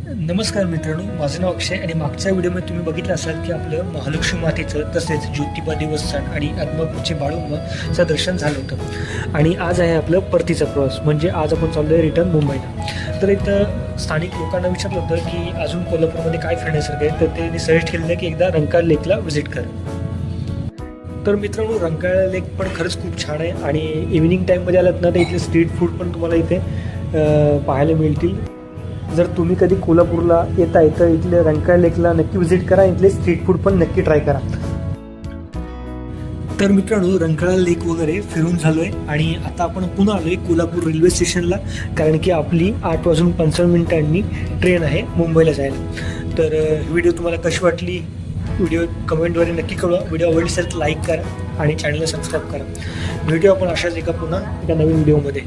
नमस्कार मित्रांनो, माझं नाव अक्षय आणि मागच्या व्हिडिओमध्ये तुम्ही बघितलं असाल की आपलं महालक्ष्मी मातेचं तसेच ज्योतिबा देवस्थान आणि आदमापूरचे बाळूमाचं दर्शन झालं होतं. आणि आज आहे आपलं परतीचा प्रवास, म्हणजे आज आपण चाललो आहे रिटर्न मुंबईला. तर इथं स्थानिक लोकांना विचारलं होतं की अजून कोल्हापूरमध्ये काय फिरण्यासारखं आहे, तर त्यांनी सजेस्ट केलेलं की एकदा रंकाळ लेकला व्हिजिट करा. तर मित्रांनो, रंकाळा लेक पण खरंच खूप छान आहे आणि इव्हिनिंग टाईममध्ये आलात ना तर इथले स्ट्रीट फूड पण तुम्हाला इथे पाहायला मिळतील. जर तुम्ही कधी कोल्हापूरला येताय तर इथले रंकाळा लेकला नक्की व्हिजिट करा, इथले स्ट्रीट फूड पण नक्की ट्राय करा. तर मित्रांनो, रंकाळा लेक वगैरे फिरून झालोय आणि आता आपण पुन्हा आलोय कोल्हापूर रेल्वे स्टेशनला, कारण की आपली 8:55 ट्रेन आहे मुंबईला जायला. तर व्हिडिओ तुम्हाला कशी वाटली, व्हिडिओ कमेंटद्वारे नक्की कळवा. व्हिडिओ आवडली असेल तर लाईक करा आणि चॅनलला सबस्क्राईब करा. भेटूया आपण अशाच एका पुन्हा एका नवीन व्हिडिओमध्ये.